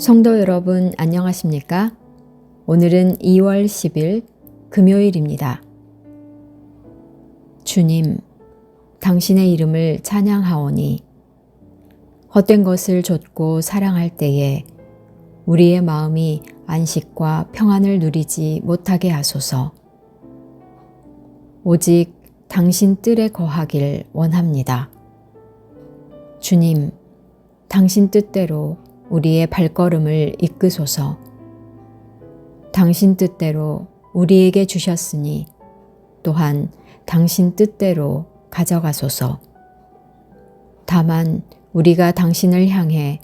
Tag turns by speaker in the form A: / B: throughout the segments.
A: 성도 여러분 안녕하십니까? 오늘은 2월 10일 금요일입니다. 주님, 당신의 이름을 찬양하오니 헛된 것을 좇고 사랑할 때에 우리의 마음이 안식과 평안을 누리지 못하게 하소서. 오직 당신 뜰에 거하길 원합니다. 주님, 당신 뜻대로 우리의 발걸음을 이끄소서. 당신 뜻대로 우리에게 주셨으니 또한 당신 뜻대로 가져가소서. 다만 우리가 당신을 향해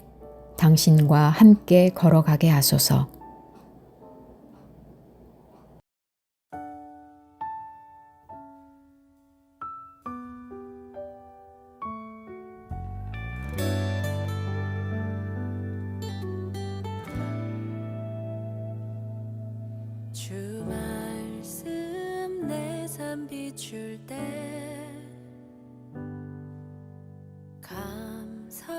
A: 당신과 함께 걸어가게 하소서.
B: 주 말씀 내 삶 비출 때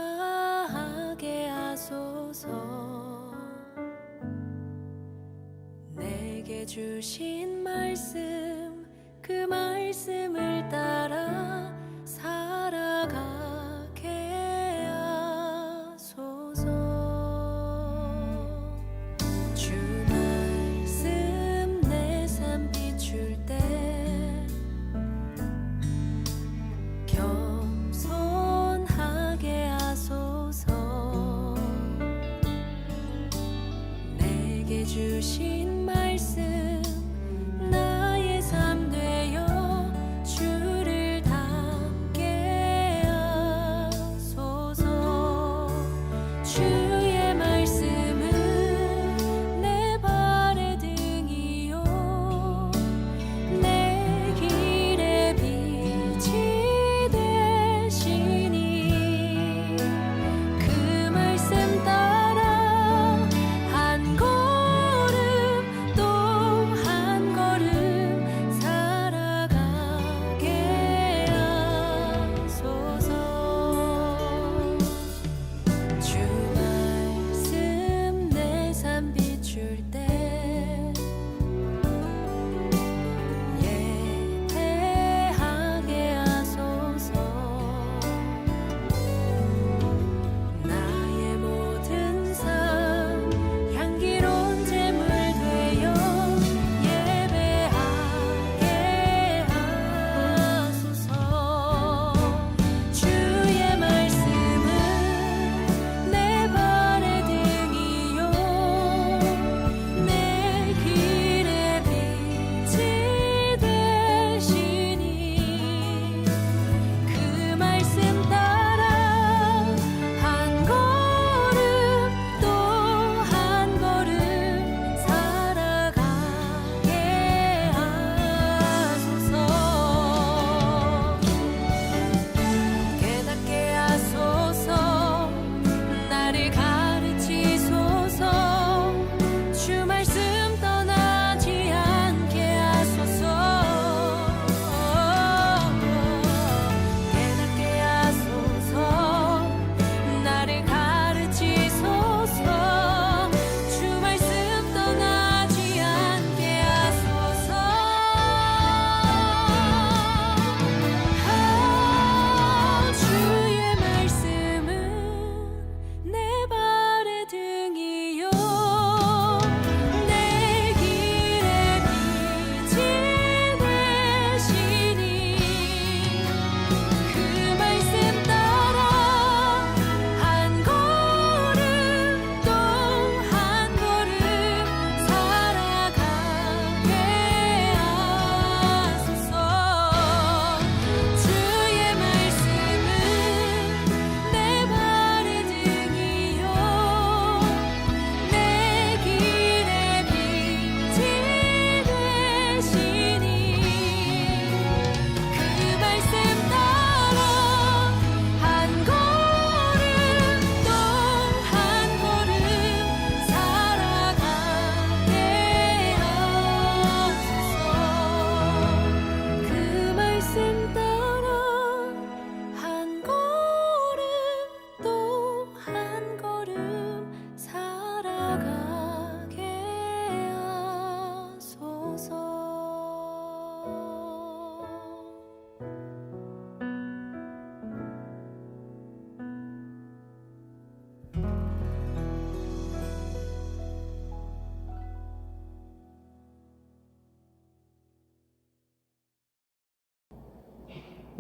B: 감사하게 하소서. 내게 주신 말씀 그 말씀을 따라 살아가게 하소서. 주 말씀 내 삶 비출 때 겸손하게 하소서. 내게 주신 말씀 나의 삶 되어 주를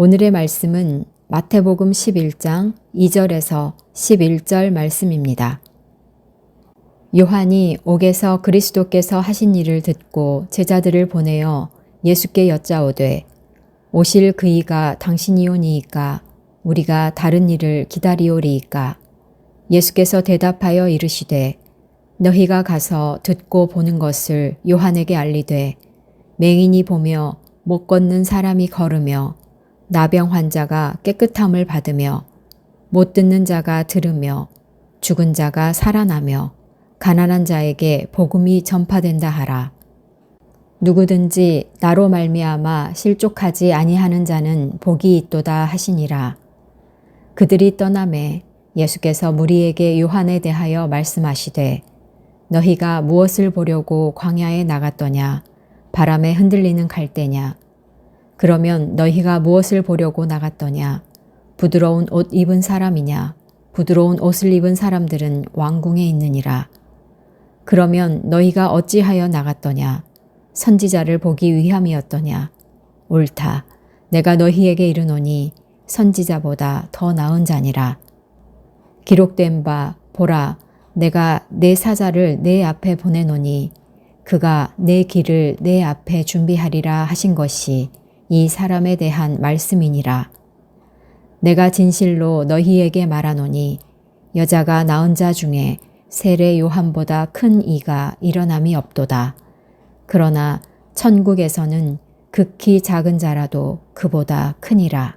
A: 오늘의 말씀은 마태복음 11장 2절에서 11절 말씀입니다. 요한이 옥에서 그리스도께서 하신 일을 듣고 제자들을 보내어 예수께 여짜오되 오실 그이가 당신이오니이까 우리가 다른 일을 기다리오리이까. 예수께서 대답하여 이르시되 너희가 가서 듣고 보는 것을 요한에게 알리되 맹인이 보며 못 걷는 사람이 걸으며 나병 환자가 깨끗함을 받으며 못 듣는 자가 들으며 죽은 자가 살아나며 가난한 자에게 복음이 전파된다 하라. 누구든지 나로 말미암아 실족하지 아니하는 자는 복이 있도다 하시니라. 그들이 떠나매 예수께서 무리에게 요한에 대하여 말씀하시되 너희가 무엇을 보려고 광야에 나갔더냐? 바람에 흔들리는 갈대냐? 그러면 너희가 무엇을 보려고 나갔더냐? 부드러운 옷 입은 사람이냐? 부드러운 옷을 입은 사람들은 왕궁에 있느니라. 그러면 너희가 어찌하여 나갔더냐? 선지자를 보기 위함이었더냐? 옳다. 내가 너희에게 이르노니 선지자보다 더 나은 자니라. 기록된 바 보라, 내가 내 사자를 내 앞에 보내노니 그가 내 길을 내 앞에 준비하리라 하신 것이 이 사람에 대한 말씀이니라. 내가 진실로 너희에게 말하노니 여자가 낳은 자 중에 세례 요한보다 큰 이가 일어남이 없도다. 그러나 천국에서는 극히 작은 자라도 그보다 크니라.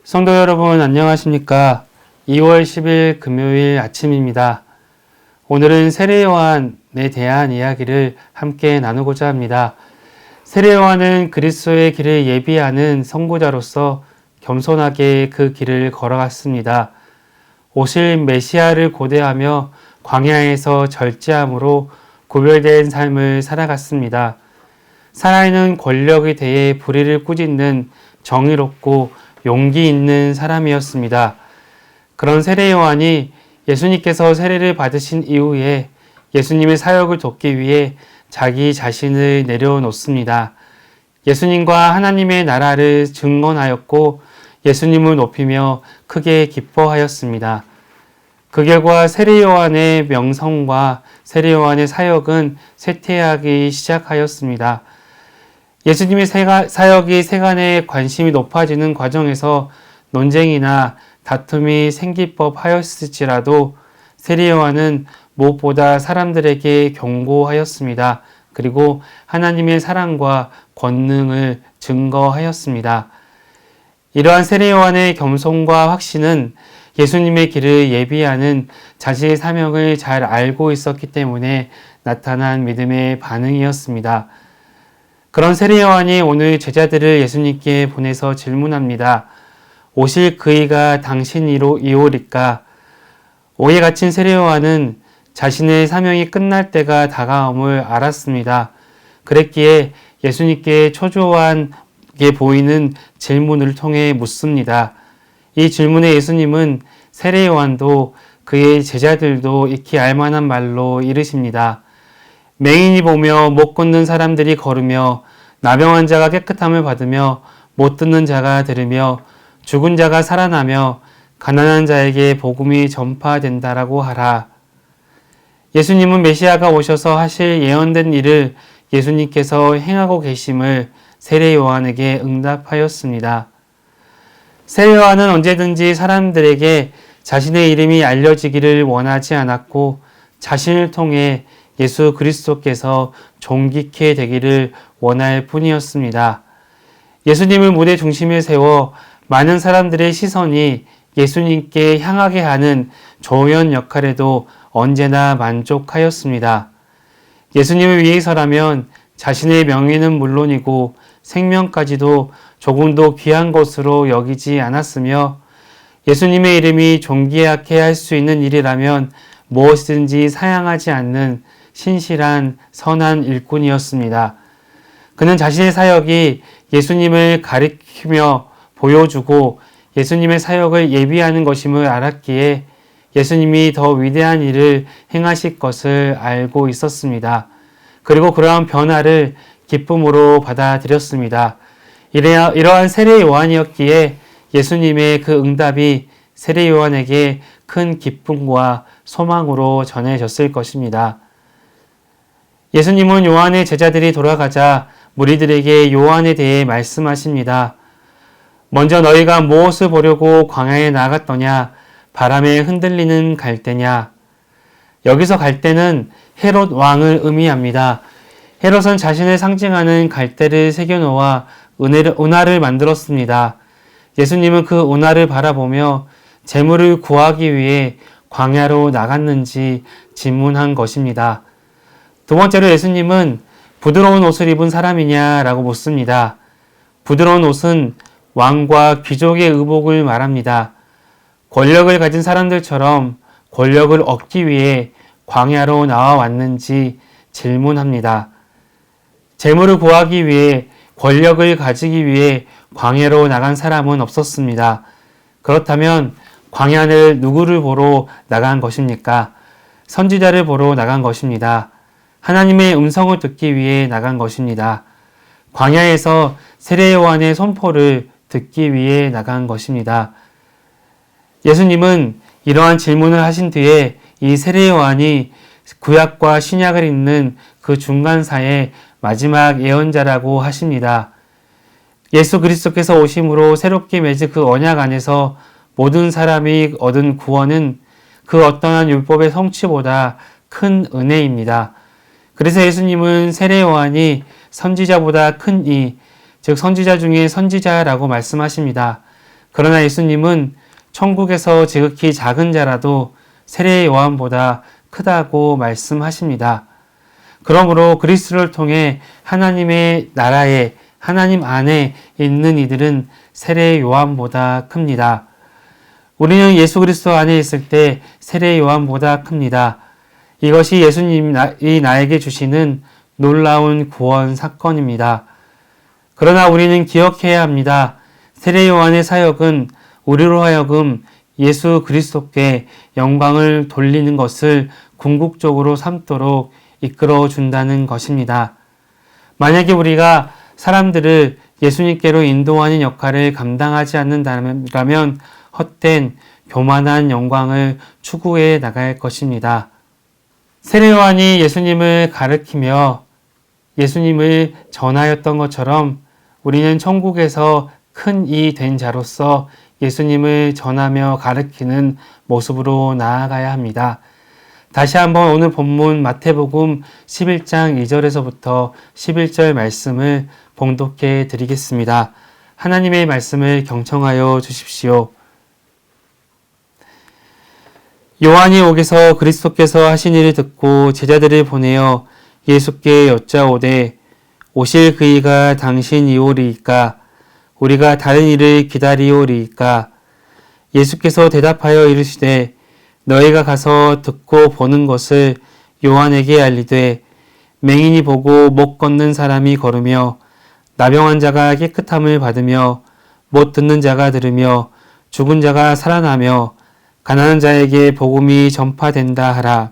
C: 성도 여러분 안녕하십니까? 2월 10일 금요일 아침입니다. 오늘은 세례 요한에 대한 이야기를 함께 나누고자 합니다. 세례 요한은 그리스도의 길을 예비하는 선구자로서 겸손하게 그 길을 걸어갔습니다. 오실 메시아를 고대하며 광야에서 절제함으로 구별된 삶을 살아갔습니다. 살아있는 권력에 대해 불의를 꾸짖는 정의롭고 용기 있는 사람이었습니다. 그런 세례 요한이 예수님께서 세례를 받으신 이후에 예수님의 사역을 돕기 위해 자기 자신을 내려놓습니다. 예수님과 하나님의 나라를 증언하였고 예수님을 높이며 크게 기뻐하였습니다. 그 결과 세례 요한의 명성과 세례 요한의 사역은 쇠퇴하기 시작하였습니다. 예수님의 사역이 세간의 관심이 높아지는 과정에서 논쟁이나 다툼이 생길 법하였을지라도 세례 요한은 무엇보다 사람들에게 경고하였습니다. 그리고 하나님의 사랑과 권능을 증거하였습니다. 이러한 세례 요한의 겸손과 확신은 예수님의 길을 예비하는 자신의 사명을 잘 알고 있었기 때문에 나타난 믿음의 반응이었습니다. 그런 세례 요한이 오늘 제자들을 예수님께 보내서 질문합니다. 오실 그이가 당신이오리까? 옥에 갇힌 세례 요한은 자신의 사명이 끝날 때가 다가옴을 알았습니다. 그랬기에 예수님께 초조하게 보이는 질문을 통해 묻습니다. 이 질문에 예수님은 세례 요한도 그의 제자들도 익히 알만한 말로 이르십니다. 맹인이 보며 못 걷는 사람들이 걸으며 나병 환자가 깨끗함을 받으며 못 듣는 자가 들으며 죽은 자가 살아나며 가난한 자에게 복음이 전파된다라고 하라. 예수님은 메시아가 오셔서 하실 예언된 일을 예수님께서 행하고 계심을 세례 요한에게 응답하였습니다. 세례 요한은 언제든지 사람들에게 자신의 이름이 알려지기를 원하지 않았고 자신을 통해 예수 그리스도께서 존귀케 되기를 원할 뿐이었습니다. 예수님을 무대 중심에 세워 많은 사람들의 시선이 예수님께 향하게 하는 조연 역할에도 언제나 만족하였습니다. 예수님을 위해서라면 자신의 명예는 물론이고 생명까지도 조금도 귀한 것으로 여기지 않았으며 예수님의 이름이 존귀하게 할 수 있는 일이라면 무엇이든지 사양하지 않는 신실한 선한 일꾼이었습니다. 그는 자신의 사역이 예수님을 가리키며 보여주고 예수님의 사역을 예비하는 것임을 알았기에 예수님이 더 위대한 일을 행하실 것을 알고 있었습니다. 그리고 그러한 변화를 기쁨으로 받아들였습니다. 이러한 세례 요한이었기에 예수님의 그 응답이 세례 요한에게 큰 기쁨과 소망으로 전해졌을 것입니다. 예수님은 요한의 제자들이 돌아가자 무리들에게 요한에 대해 말씀하십니다. 먼저 너희가 무엇을 보려고 광야에 나갔더냐? 바람에 흔들리는 갈대냐? 여기서 갈대는 헤롯 왕을 의미합니다. 헤롯은 자신을 상징하는 갈대를 새겨놓아 운하를 만들었습니다. 예수님은 그 운하를 바라보며 재물을 구하기 위해 광야로 나갔는지 질문한 것입니다. 두 번째로 예수님은 부드러운 옷을 입은 사람이냐라고 묻습니다. 부드러운 옷은 왕과 귀족의 의복을 말합니다. 권력을 가진 사람들처럼 권력을 얻기 위해 광야로 나와왔는지 질문합니다. 재물을 구하기 위해 권력을 가지기 위해 광야로 나간 사람은 없었습니다. 그렇다면 광야를 누구를 보러 나간 것입니까? 선지자를 보러 나간 것입니다. 하나님의 음성을 듣기 위해 나간 것입니다. 광야에서 세례 요한의 선포를 듣기 위해 나간 것입니다. 예수님은 이러한 질문을 하신 뒤에 이 세례 요한이 구약과 신약을 잇는 그 중간사의 마지막 예언자라고 하십니다. 예수 그리스도께서 오심으로 새롭게 맺은 그 언약 안에서 모든 사람이 얻은 구원은 그 어떠한 율법의 성취보다 큰 은혜입니다. 그래서 예수님은 세례 요한이 선지자보다 큰 이, 즉 선지자 중에 선지자라고 말씀하십니다. 그러나 예수님은 천국에서 지극히 작은 자라도 세례 요한보다 크다고 말씀하십니다. 그러므로 그리스도를 통해 하나님의 나라에 하나님 안에 있는 이들은 세례 요한보다 큽니다. 우리는 예수 그리스도 안에 있을 때 세례 요한보다 큽니다. 이것이 예수님이 나에게 주시는 놀라운 구원 사건입니다. 그러나 우리는 기억해야 합니다. 세례 요한의 사역은 우리로 하여금 예수 그리스도께 영광을 돌리는 것을 궁극적으로 삼도록 이끌어 준다는 것입니다. 만약에 우리가 사람들을 예수님께로 인도하는 역할을 감당하지 않는다면 헛된 교만한 영광을 추구해 나갈 것입니다. 세례 요한이 예수님을 가르치며 예수님을 전하였던 것처럼 우리는 천국에서 큰 이 된 자로서 예수님을 전하며 가르치는 모습으로 나아가야 합니다. 다시 한번 오늘 본문 마태복음 11장 2절에서부터 11절 말씀을 봉독해 드리겠습니다. 하나님의 말씀을 경청하여 주십시오. 요한이 옥에서 그리스도께서 하신 일을 듣고 제자들을 보내어 예수께 여짜오되 오실 그이가 당신이오리이까 우리가 다른 일을 기다리오리이까 예수께서 대답하여 이르시되 너희가 가서 듣고 보는 것을 요한에게 알리되 맹인이 보고 못 걷는 사람이 걸으며 나병한 자가 깨끗함을 받으며 못 듣는 자가 들으며 죽은 자가 살아나며 가난한 자에게 복음이 전파된다 하라.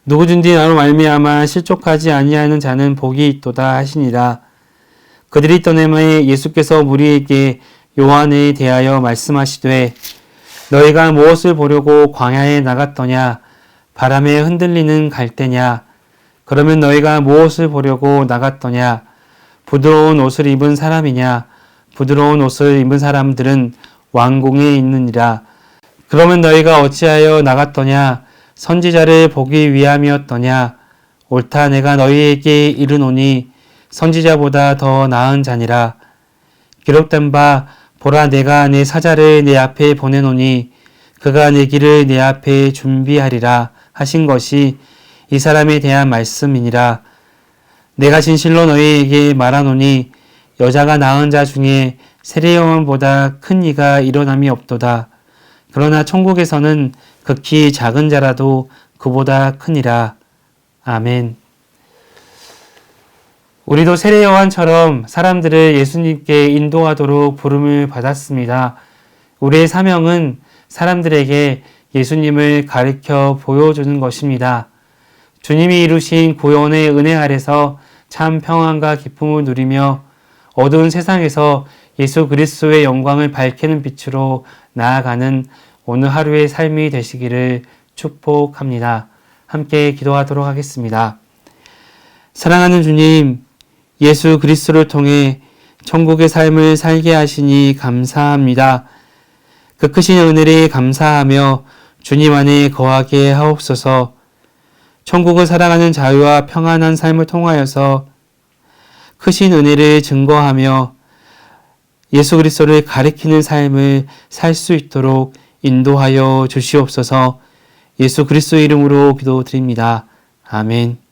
C: 누구든지 나로 말미암아 실족하지 아니하는 자는 복이 있도다 하시니라. 그들이 떠내매 예수께서 무리에게 요한에 대하여 말씀하시되 너희가 무엇을 보려고 광야에 나갔더냐? 바람에 흔들리는 갈대냐? 그러면 너희가 무엇을 보려고 나갔더냐? 부드러운 옷을 입은 사람이냐? 부드러운 옷을 입은 사람들은 왕궁에 있느니라. 그러면 너희가 어찌하여 나갔더냐? 선지자를 보기 위함이었더냐? 옳다 내가 너희에게 이르노니 선지자보다 더 나은 자니라. 기록된 바 보라 내가 내 사자를 내 앞에 보내노니 그가 내 길을 내 앞에 준비하리라 하신 것이 이 사람에 대한 말씀이니라. 내가 진실로 너희에게 말하노니 여자가 낳은 자 중에 세례 요한보다 큰 이가 일어남이 없도다. 그러나 천국에서는 극히 작은 자라도 그보다 크니라. 아멘. 우리도 세례 요한처럼 사람들을 예수님께 인도하도록 부름을 받았습니다. 우리의 사명은 사람들에게 예수님을 가르쳐 보여주는 것입니다. 주님이 이루신 구원의 은혜 아래서 참 평안과 기쁨을 누리며 어두운 세상에서 예수 그리스도의 영광을 밝히는 빛으로 나아가는 오늘 하루의 삶이 되시기를 축복합니다. 함께 기도하도록 하겠습니다. 사랑하는 주님, 예수 그리스도를 통해 천국의 삶을 살게 하시니 감사합니다. 그 크신 은혜에 감사하며 주님 안에 거하게 하옵소서. 천국을 살아가는 자유와 평안한 삶을 통하여서 크신 은혜를 증거하며 예수 그리스도를 가리키는 삶을 살 수 있도록 인도하여 주시옵소서. 예수 그리스도의 이름으로 기도드립니다. 아멘.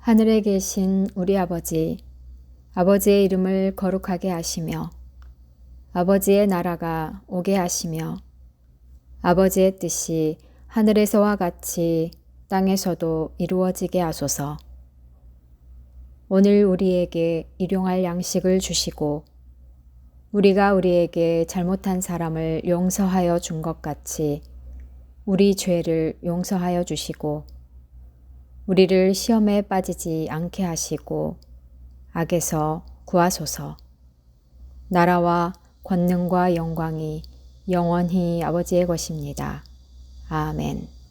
A: 하늘에 계신 우리 아버지, 아버지의 이름을 거룩하게 하시며 아버지의 나라가 오게 하시며 아버지의 뜻이 하늘에서와 같이 땅에서도 이루어지게 하소서. 오늘 우리에게 일용할 양식을 주시고 우리가 우리에게 잘못한 사람을 용서하여 준 것 같이 우리 죄를 용서하여 주시고 우리를 시험에 빠지지 않게 하시고 악에서 구하소서. 나라와 권능과 영광이 영원히 아버지의 것입니다. 아멘.